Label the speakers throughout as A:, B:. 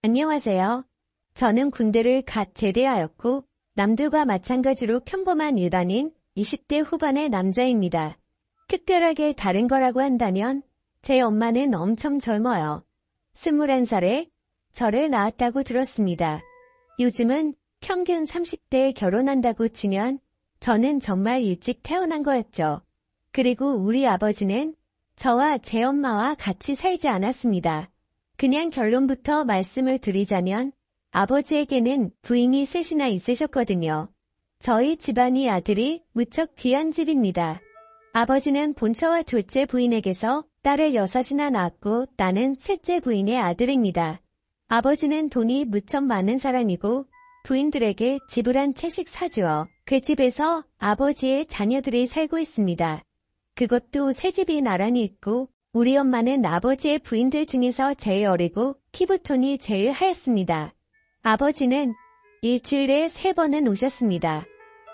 A: 안녕하세요. 저는 군대를 갓 제대하였고 남들과 마찬가지로 평범한 유단인 20대 후반의 남자입니다. 특별하게 다른 거라고 한다면 제 엄마는 엄청 젊어요. 21살에 저를 낳았다고 들었습니다. 요즘은 평균 30대에 결혼한다고 치면 저는 정말 일찍 태어난 거였죠. 그리고 우리 아버지는 저와 제 엄마와 같이 살지 않았습니다. 그냥 결론부터 말씀을 드리자면 아버지에게는 부인이 셋이나 있으셨거든요. 저희 집안이 아들이 무척 귀한 집입니다. 아버지는 본처와 둘째 부인에게서 딸을 6이나 낳았고 나는 셋째 부인의 아들입니다. 아버지는 돈이 무척 많은 사람이고 부인들에게 집을 한 채씩 사주어 그 집에서 아버지의 자녀들이 살고 있습니다. 그것도 새 집이 나란히 있고 우리 엄마는 아버지의 부인들 중에서 제일 어리고 피부톤이 제일 하얗습니다. 아버지는 일주일에 3번은 오셨습니다.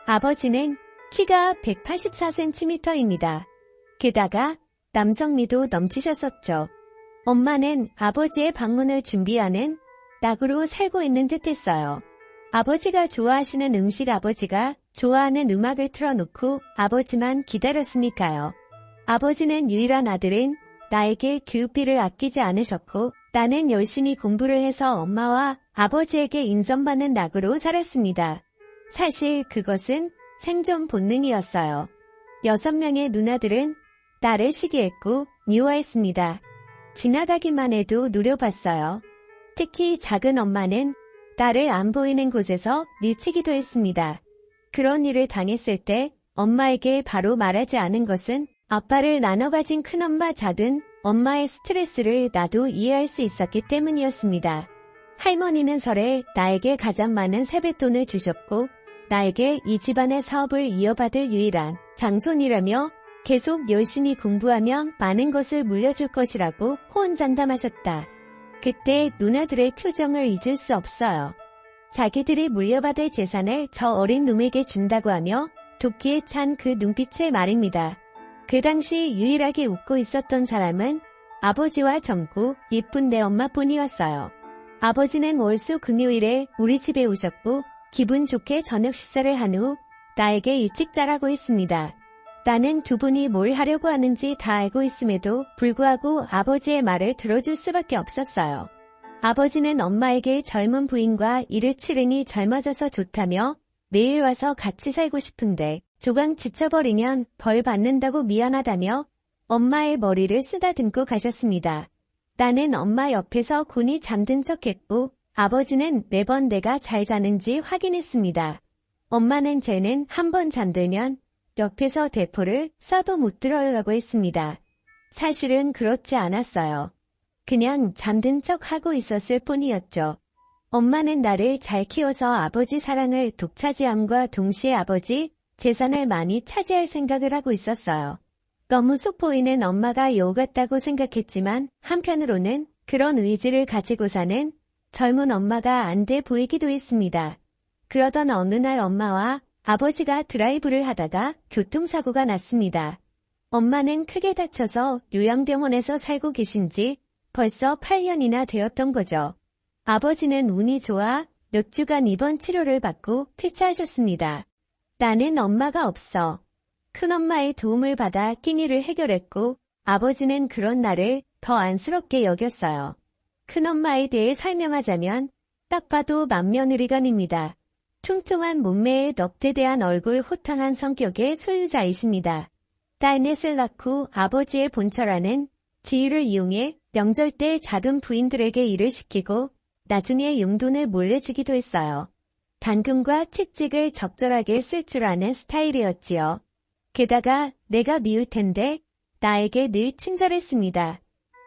A: 아버지는 키가 184cm입니다. 게다가 남성미도 넘치셨었죠. 엄마는 아버지의 방문을 준비하는 낙으로 살고 있는 듯했어요. 아버지가 좋아하시는 음식, 아버지가 좋아하는 음악을 틀어놓고 아버지만 기다렸으니까요. 아버지는 유일한 아들인 나에게 교육비를 아끼지 않으셨고 나는 열심히 공부를 해서 엄마와 아버지에게 인정받는 낙으로 살았습니다. 사실 그것은 생존 본능이었어요. 6명의 누나들은 나를 시기했고 미워했습니다. 지나가기만 해도 노려봤어요. 특히 작은 엄마는 나를 안 보이는 곳에서 밀치기도 했습니다. 그런 일을 당했을 때 엄마에게 바로 말하지 않은 것은 아빠를 나눠 가진 큰엄마, 작은 엄마의 스트레스를 나도 이해할 수 있었기 때문이었습니다. 할머니는 설에 나에게 가장 많은 세뱃돈을 주셨고 나에게 이 집안의 사업을 이어받을 유일한 장손이라며 계속 열심히 공부하면 많은 것을 물려줄 것이라고 호언장담하셨다. 그때 누나들의 표정을 잊을 수 없어요. 자기들이 물려받을 재산을 저 어린 놈에게 준다고 하며 도끼에 찬 그 눈빛을 말입니다. 그 당시 유일하게 웃고 있었던 사람은 아버지와 젊고 이쁜 내 엄마뿐이었어요. 아버지는 월수 금요일에 우리 집에 오셨고 기분 좋게 저녁 식사를 한 후 나에게 일찍 자라고 했습니다. 나는 두 분이 뭘 하려고 하는지 다 알고 있음에도 불구하고 아버지의 말을 들어줄 수밖에 없었어요. 아버지는 엄마에게 젊은 부인과 일을 치르니 젊어져서 좋다며 매일 와서 같이 살고 싶은데 조강 지쳐버리면 벌 받는다고 미안하다며 엄마의 머리를 쓰다듬고 가셨습니다. 나는 엄마 옆에서 곤히 잠든 척했고 아버지는 매번 내가 잘 자는지 확인했습니다. 엄마는 쟤는 한번 잠들면 옆에서 대포를 쏴도 못 들어요라고 했습니다. 사실은 그렇지 않았어요. 그냥 잠든 척하고 있었을 뿐이었죠. 엄마는 나를 잘 키워서 아버지 사랑을 독차지함과 동시에 아버지 재산을 많이 차지할 생각을 하고 있었어요. 너무 속 보이는 엄마가 여우 같다고 생각했지만 한편으로는 그런 의지를 가지고 사는 젊은 엄마가 안 돼 보이기도 했습니다. 그러던 어느 날 엄마와 아버지가 드라이브를 하다가 교통사고가 났습니다. 엄마는 크게 다쳐서 요양병원에서 살고 계신 지 벌써 8년이나 되었던 거죠. 아버지는 운이 좋아 몇 주간 입원 치료를 받고 퇴짜하셨습니다. 나는 엄마가 없어 큰엄마의 도움을 받아 끼니를 해결했고 아버지는 그런 나를 더 안쓰럽게 여겼어요. 큰엄마에 대해 설명하자면 딱 봐도 맏며느리감입니다. 퉁퉁한 몸매에 넙대대한 얼굴, 호탕한 성격의 소유자이십니다. 딸 넷을 낳고 아버지의 본처라는 지위를 이용해 명절 때 작은 부인들에게 일을 시키고 나중에 용돈을 몰래 주기도 했어요. 당근과 채찍을 적절하게 쓸 줄 아는 스타일이었지요. 게다가 내가 미울 텐데 나에게 늘 친절했습니다.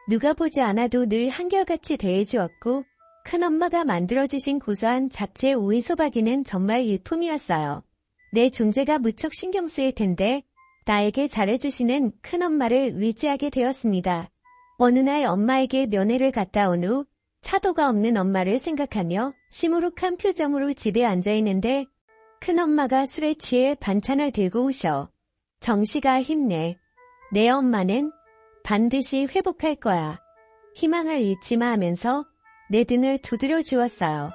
A: 누가 보지 않아도 늘 한결같이 대해주었고 큰엄마가 만들어주신 고소한 잡채 오이 소박이는 정말 일품이었어요. 내 존재가 무척 신경 쓰일 텐데 나에게 잘해주시는 큰엄마를 의지하게 되었습니다. 어느 날 엄마에게 면회를 갔다 온 후 차도가 없는 엄마를 생각하며 시무룩한 표정으로 집에 앉아있는데 큰엄마가 술에 취해 반찬을 들고 오셔. 정씨가 힘내. 내 엄마는 반드시 회복할 거야. 희망을 잃지 마 하면서 내 등을 두드려 주었어요.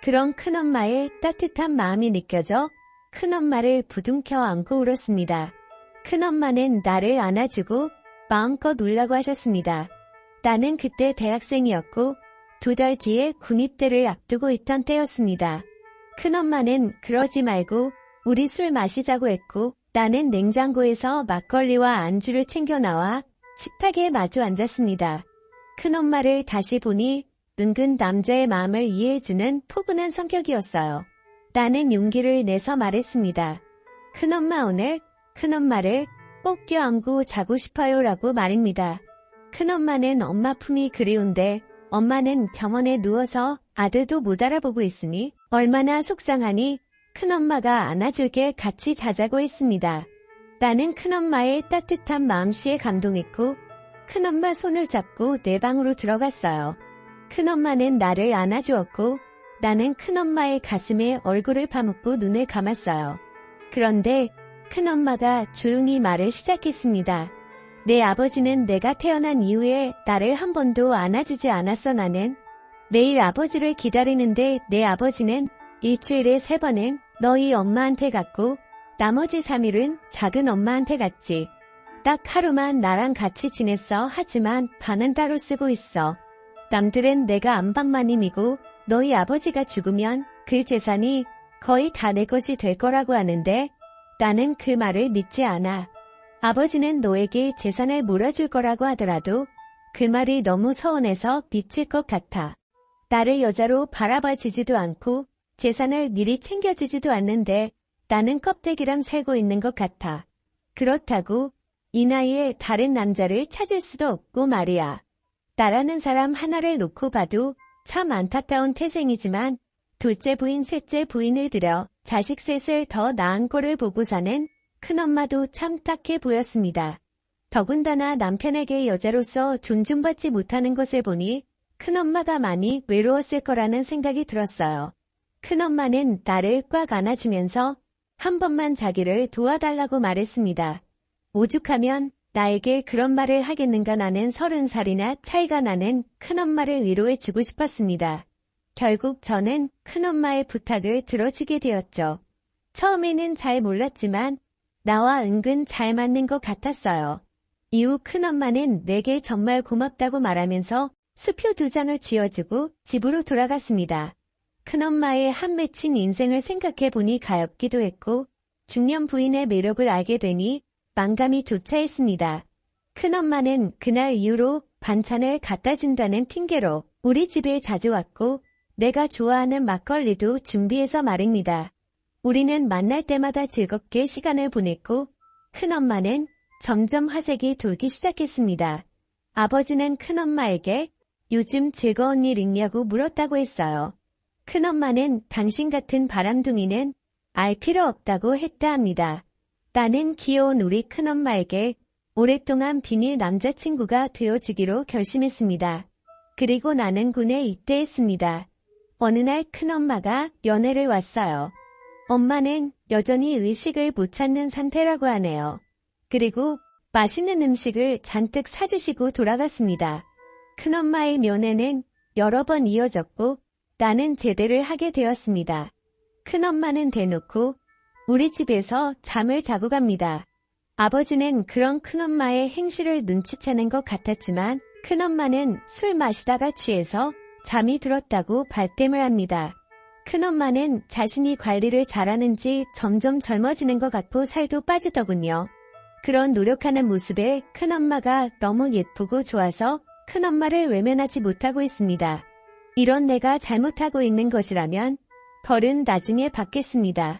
A: 그런 큰엄마의 따뜻한 마음이 느껴져 큰엄마를 부둥켜 안고 울었습니다. 큰엄마는 나를 안아주고 마음껏 울라고 하셨습니다. 나는 그때 대학생이었고 2달 뒤에 군입대를 앞두고 있던 때였습니다. 큰엄마는 그러지 말고 우리 술 마시자고 했고 나는 냉장고에서 막걸리와 안주를 챙겨 나와 식탁에 마주 앉았습니다. 큰엄마를 다시 보니 은근 남자의 마음을 이해해주는 포근한 성격이었어요. 나는 용기를 내서 말했습니다. 큰엄마 오늘 큰엄마를 꼭 껴안고 자고 싶어요 라고 말입니다. 큰엄마는 엄마 품이 그리운데 엄마는 병원에 누워서 아들도 못 알아보고 있으니 얼마나 속상하니 큰엄마가 안아줄게 같이 자자고 했습니다. 나는 큰엄마의 따뜻한 마음씨에 감동했고 큰엄마 손을 잡고 내 방으로 들어갔어요. 큰엄마는 나를 안아주었고 나는 큰엄마의 가슴에 얼굴을 파묻고 눈을 감았어요. 그런데 큰엄마가 조용히 말을 시작했습니다. 내 아버지는 내가 태어난 이후에 나를 한 번도 안아주지 않았어. 나는 매일 아버지를 기다리는데 내 아버지는 일주일에 3번은 너희 엄마한테 갔고 나머지 3일은 작은 엄마한테 갔지. 딱 하루만 나랑 같이 지냈어. 하지만 반은 따로 쓰고 있어. 남들은 내가 안방마님이고 너희 아버지가 죽으면 그 재산이 거의 다 내 것이 될 거라고 하는데 나는 그 말을 믿지 않아. 아버지는 너에게 재산을 몰아줄 거라고 하더라도 그 말이 너무 서운해서 미칠 것 같아. 나를 여자로 바라봐 주지도 않고 재산을 미리 챙겨주지도 않는데 나는 껍데기랑 살고 있는 것 같아. 그렇다고 이 나이에 다른 남자를 찾을 수도 없고 말이야. 나라는 사람 하나를 놓고 봐도 참 안타까운 태생이지만 둘째 부인, 셋째 부인을 들여 자식 셋을 더 낳은 꼴을 보고 사는 큰엄마도 참 딱해 보였습니다. 더군다나 남편에게 여자로서 존중받지 못하는 것을 보니 큰엄마가 많이 외로웠을 거라는 생각이 들었어요. 큰엄마는 나를 꽉 안아주면서 한 번만 자기를 도와달라고 말했습니다. 오죽하면 나에게 그런 말을 하겠는가. 나는 30살이나 차이가 나는 큰엄마를 위로해주고 싶었습니다. 결국 저는 큰엄마의 부탁을 들어주게 되었죠. 처음에는 잘 몰랐지만 나와 은근 잘 맞는 것 같았어요. 이후 큰엄마는 내게 정말 고맙다고 말하면서 수표 2장을 쥐어주고 집으로 돌아갔습니다. 큰엄마의 한 맺힌 인생을 생각해보니 가엾기도 했고 중년 부인의 매력을 알게 되니 만감이 교차했습니다. 큰엄마는 그날 이후로 반찬을 갖다 준다는 핑계로 우리 집에 자주 왔고 내가 좋아하는 막걸리도 준비해서 말입니다. 우리는 만날 때마다 즐겁게 시간을 보냈고 큰엄마는 점점 화색이 돌기 시작했습니다. 아버지는 큰엄마에게 요즘 즐거운 일 있냐고 물었다고 했어요. 큰엄마는 당신 같은 바람둥이는 알 필요 없다고 했다 합니다. 나는 귀여운 우리 큰엄마에게 오랫동안 비닐 남자친구가 되어주기로 결심했습니다. 그리고 나는 군에 입대했습니다. 어느 날 큰엄마가 연애를 왔어요. 엄마는 여전히 의식을 못 찾는 상태라고 하네요. 그리고 맛있는 음식을 잔뜩 사주시고 돌아갔습니다. 큰엄마의 면회는 여러 번 이어졌고 나는 제대를 하게 되었습니다. 큰엄마는 대놓고 우리 집에서 잠을 자고 갑니다. 아버지는 그런 큰엄마의 행실을 눈치채는 것 같았지만 큰엄마는 술 마시다가 취해서 잠이 들었다고 발뺌을 합니다. 큰엄마는 자신이 관리를 잘하는지 점점 젊어지는 것 같고 살도 빠지더군요. 그런 노력하는 모습에 큰엄마가 너무 예쁘고 좋아서 큰엄마를 외면하지 못하고 있습니다. 이런 내가 잘못하고 있는 것이라면 벌은 나중에 받겠습니다.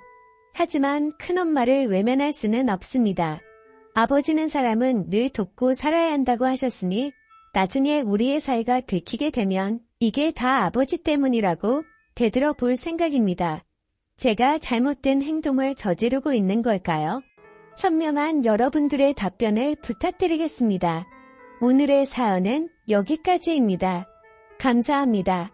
A: 하지만 큰엄마를 외면할 수는 없습니다. 아버지는 사람은 늘 돕고 살아야 한다고 하셨으니 나중에 우리의 사이가 들키게 되면 이게 다 아버지 때문이라고 되들어 볼 생각입니다. 제가 잘못된 행동을 저지르고 있는 걸까요? 현명한 여러분들의 답변을 부탁드리겠습니다. 오늘의 사연은 여기까지입니다. 감사합니다.